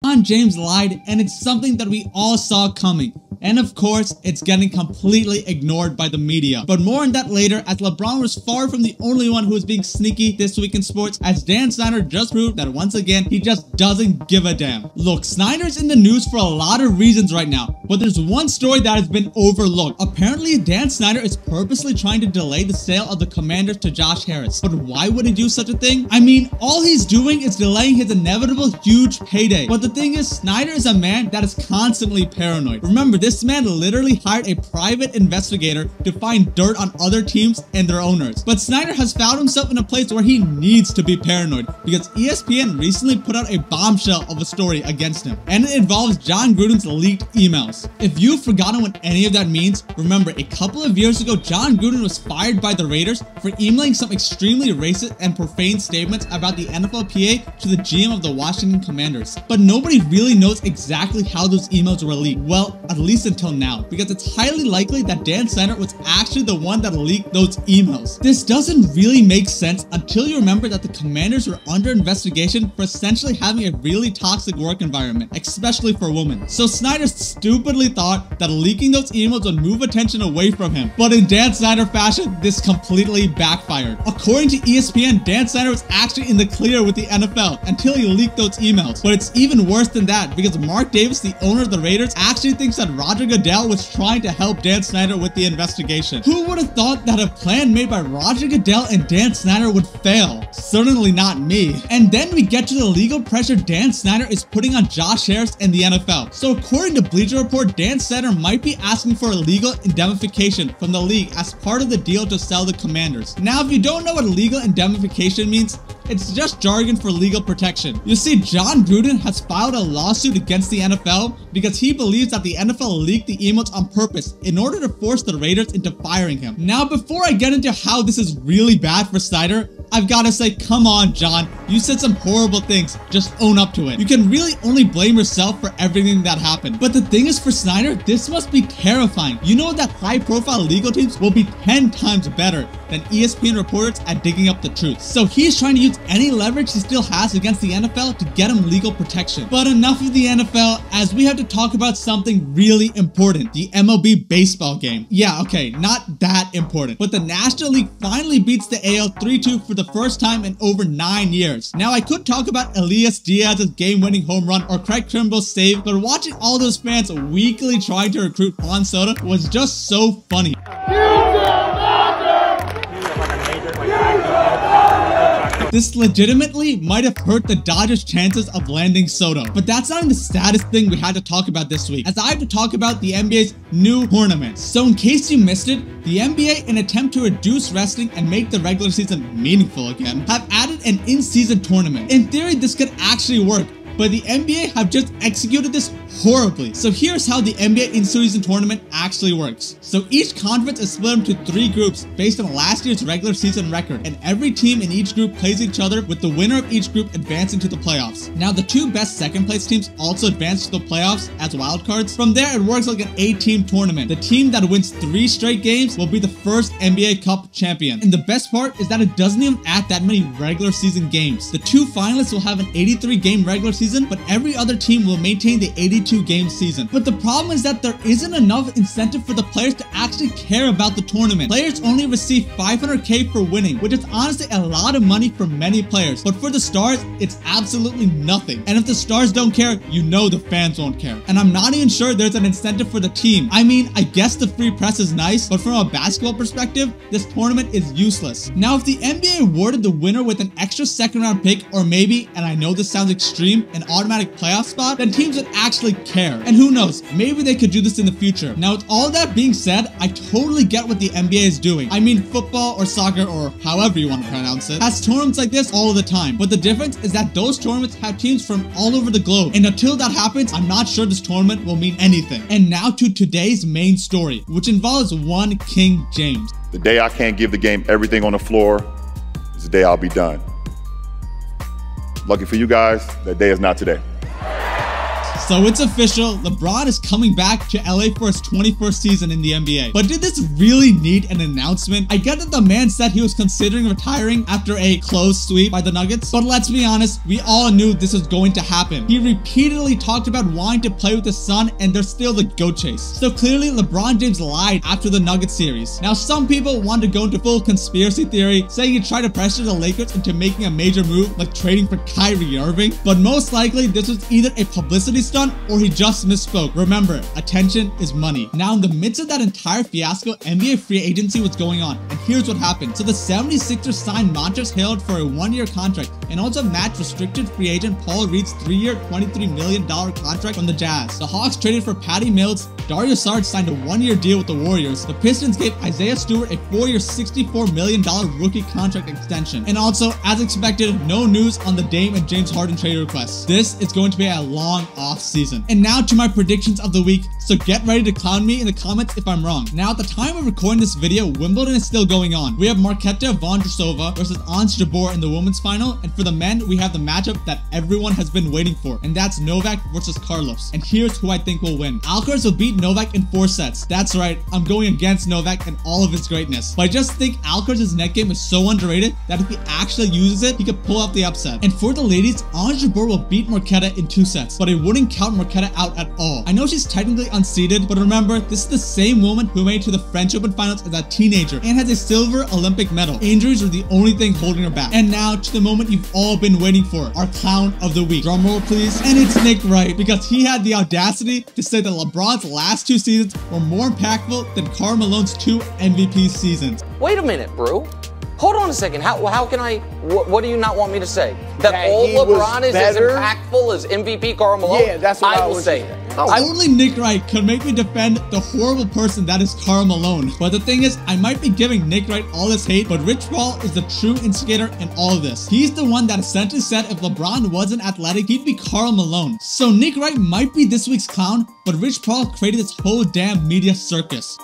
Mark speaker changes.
Speaker 1: LeBron James lied, and it's something that we all saw coming. And of course, it's getting completely ignored by the media. But more on that later, as LeBron was far from the only one who was being sneaky this week in sports, as Dan Synder just proved that once again, he just doesn't give a damn. Look, Snyder's in the news for a lot of reasons right now, but there's one story that has been overlooked. Apparently, Dan Synder is purposely trying to delay the sale of the Commanders to Josh Harris. But why would he do such a thing? I mean, all he's doing is delaying his inevitable huge payday. But the thing is, Snyder is a man that is constantly paranoid. Remember, this man literally hired a private investigator to find dirt on other teams and their owners. But Snyder has found himself in a place where he needs to be paranoid because ESPN recently put out a bombshell of a story against him, and it involves Jon Gruden's leaked emails. If you've forgotten what any of that means, remember a couple of years ago, Jon Gruden was fired by the Raiders for emailing some extremely racist and profane statements about the NFLPA to the GM of the Washington Commanders. But nobody really knows exactly how those emails were leaked. Well, at least until now, because it's highly likely that Dan Synder was actually the one that leaked those emails. This doesn't really make sense until you remember that the Commanders were under investigation for essentially having a really toxic work environment, especially for women. So Snyder stupidly thought that leaking those emails would move attention away from him. But in Dan Synder fashion, this completely backfired. According to ESPN, Dan Synder was actually in the clear with the NFL until he leaked those emails. But it's even worse than that because Mark Davis, the owner of the Raiders, actually thinks that Roger Goodell was trying to help Dan Synder with the investigation. Who would have thought that a plan made by Roger Goodell and Dan Synder would fail? Certainly not me. And then we get to the legal pressure Dan Synder is putting on Josh Harris and the NFL. So according to Bleacher Report, Dan Synder might be asking for a legal indemnification from the league as part of the deal to sell the Commanders. Now, if you don't know what legal indemnification means, it's just jargon for legal protection. You see, Jon Gruden has filed a lawsuit against the NFL because he believes that the NFL leaked the emails on purpose in order to force the Raiders into firing him. Now, before I get into how this is really bad for Snyder, I've gotta say, come on, Jon. You said some horrible things. Just own up to it. You can really only blame yourself for everything that happened. But the thing is, for Snyder, this must be terrifying. You know that high-profile legal teams will be 10 times better than ESPN reporters at digging up the truth. So he's trying to use any leverage he still has against the NFL to get him legal protection. But enough of the NFL, as we have to talk about something really important, the MLB baseball game. Yeah, okay, not that important, but the National League finally beats the AL 3-2 for the first time in over 9 years. Now, I could talk about Elias Diaz's game-winning home run or Craig Kimbrough's save, but watching all those fans weakly trying to recruit Juan Soto was just so funny. This legitimately might have hurt the Dodgers' chances of landing Soto. But that's not even the saddest thing we had to talk about this week, as I have to talk about the NBA's new tournament. So in case you missed it, the NBA, in an attempt to reduce resting and make the regular season meaningful again, have added an in-season tournament. In theory, this could actually work, but the NBA have just executed this horribly. So here's how the NBA in-season tournament actually works. So each conference is split into 3 groups based on last year's regular season record, and every team in each group plays each other, with the winner of each group advancing to the playoffs. Now, the 2 best second place teams also advance to the playoffs as wildcards. From there, it works like an 8-team tournament. The team that wins 3 straight games will be the first NBA Cup champion. And the best part is that it doesn't even add that many regular season games. The 2 finalists will have an 83-game regular season, but every other team will maintain the 82-game season. But the problem is that there isn't enough incentive for the players to actually care about the tournament. Players only receive $500K for winning, which is honestly a lot of money for many players. But for the stars, it's absolutely nothing. And if the stars don't care, you know the fans won't care. And I'm not even sure there's an incentive for the team. I mean, I guess the free press is nice, but from a basketball perspective, this tournament is useless. Now, if the NBA awarded the winner with an extra second-round pick, or maybe, and I know this sounds extreme, an automatic playoff spot, then teams would actually care. And who knows, maybe they could do this in the future. Now, with all that being said, I totally get what the NBA is doing. I mean, football or soccer, or however you want to pronounce it, has tournaments like this all the time. But the difference is that those tournaments have teams from all over the globe. And until that happens, I'm not sure this tournament will mean anything. And now to today's main story, which involves one King James.
Speaker 2: The day I can't give the game everything on the floor is the day I'll be done. Lucky for you guys, that day is not today.
Speaker 1: So it's official, LeBron is coming back to LA for his 21st season in the NBA. But did this really need an announcement? I get that the man said he was considering retiring after a close sweep by the Nuggets, but let's be honest, we all knew this was going to happen. He repeatedly talked about wanting to play with his son, and there's still the GOAT chase. So clearly, LeBron James lied after the Nuggets series. Now, some people want to go into full conspiracy theory, saying he tried to pressure the Lakers into making a major move, like trading for Kyrie Irving, but most likely this was either a publicity stunt or he just misspoke. Remember, attention is money. Now, in the midst of that entire fiasco, NBA free agency was going on, and here's what happened. So the 76ers signed Montrezl Harrell for a 1-year contract and also matched restricted free agent Paul Reed's 3-year, $23 million contract from the Jazz. The Hawks traded for Patty Mills. Dario Saric signed a 1-year deal with the Warriors. The Pistons gave Isaiah Stewart a 4-year, $64 million rookie contract extension. And also, as expected, no news on the Dame and James Harden trade requests. This is going to be a long off season. And now to my predictions of the week, so get ready to clown me in the comments if I'm wrong. Now, at the time of recording this video, Wimbledon is still going on. We have Marketa Vondrousova versus Ons Jabeur in the women's final, and for the men, we have the matchup that everyone has been waiting for, and that's Novak versus Carlos. And here's who I think will win. Alcaraz will beat Novak in 4 sets. That's right, I'm going against Novak and all of his greatness. But I just think Alcaraz's net game is so underrated that if he actually uses it, he could pull out the upset. And for the ladies, Ons Jabeur will beat Marketa in 2 sets, but I wouldn't count Marketa out at all. I know she's technically unseeded, but remember, this is the same woman who made it to the French Open finals as a teenager and has a silver Olympic medal. Injuries are the only thing holding her back. And now to the moment you've all been waiting for, our clown of the week. Drum roll, please. And it's Nick Wright, because he had the audacity to say that LeBron's last 2 seasons were more impactful than Karl Malone's 2 MVP seasons.
Speaker 3: Wait a minute, bro. Hold on a second. How can I? What do you not want me to say? That old LeBron is as impactful as MVP Karl Malone?
Speaker 4: Yeah, that's what I
Speaker 3: will say.
Speaker 1: Only Nick Wright could make me defend the horrible person that is Karl Malone. But the thing is, I might be giving Nick Wright all this hate, but Rich Paul is the true instigator in all of this. He's the one that essentially said if LeBron wasn't athletic, he'd be Karl Malone. So Nick Wright might be this week's clown, but Rich Paul created this whole damn media circus.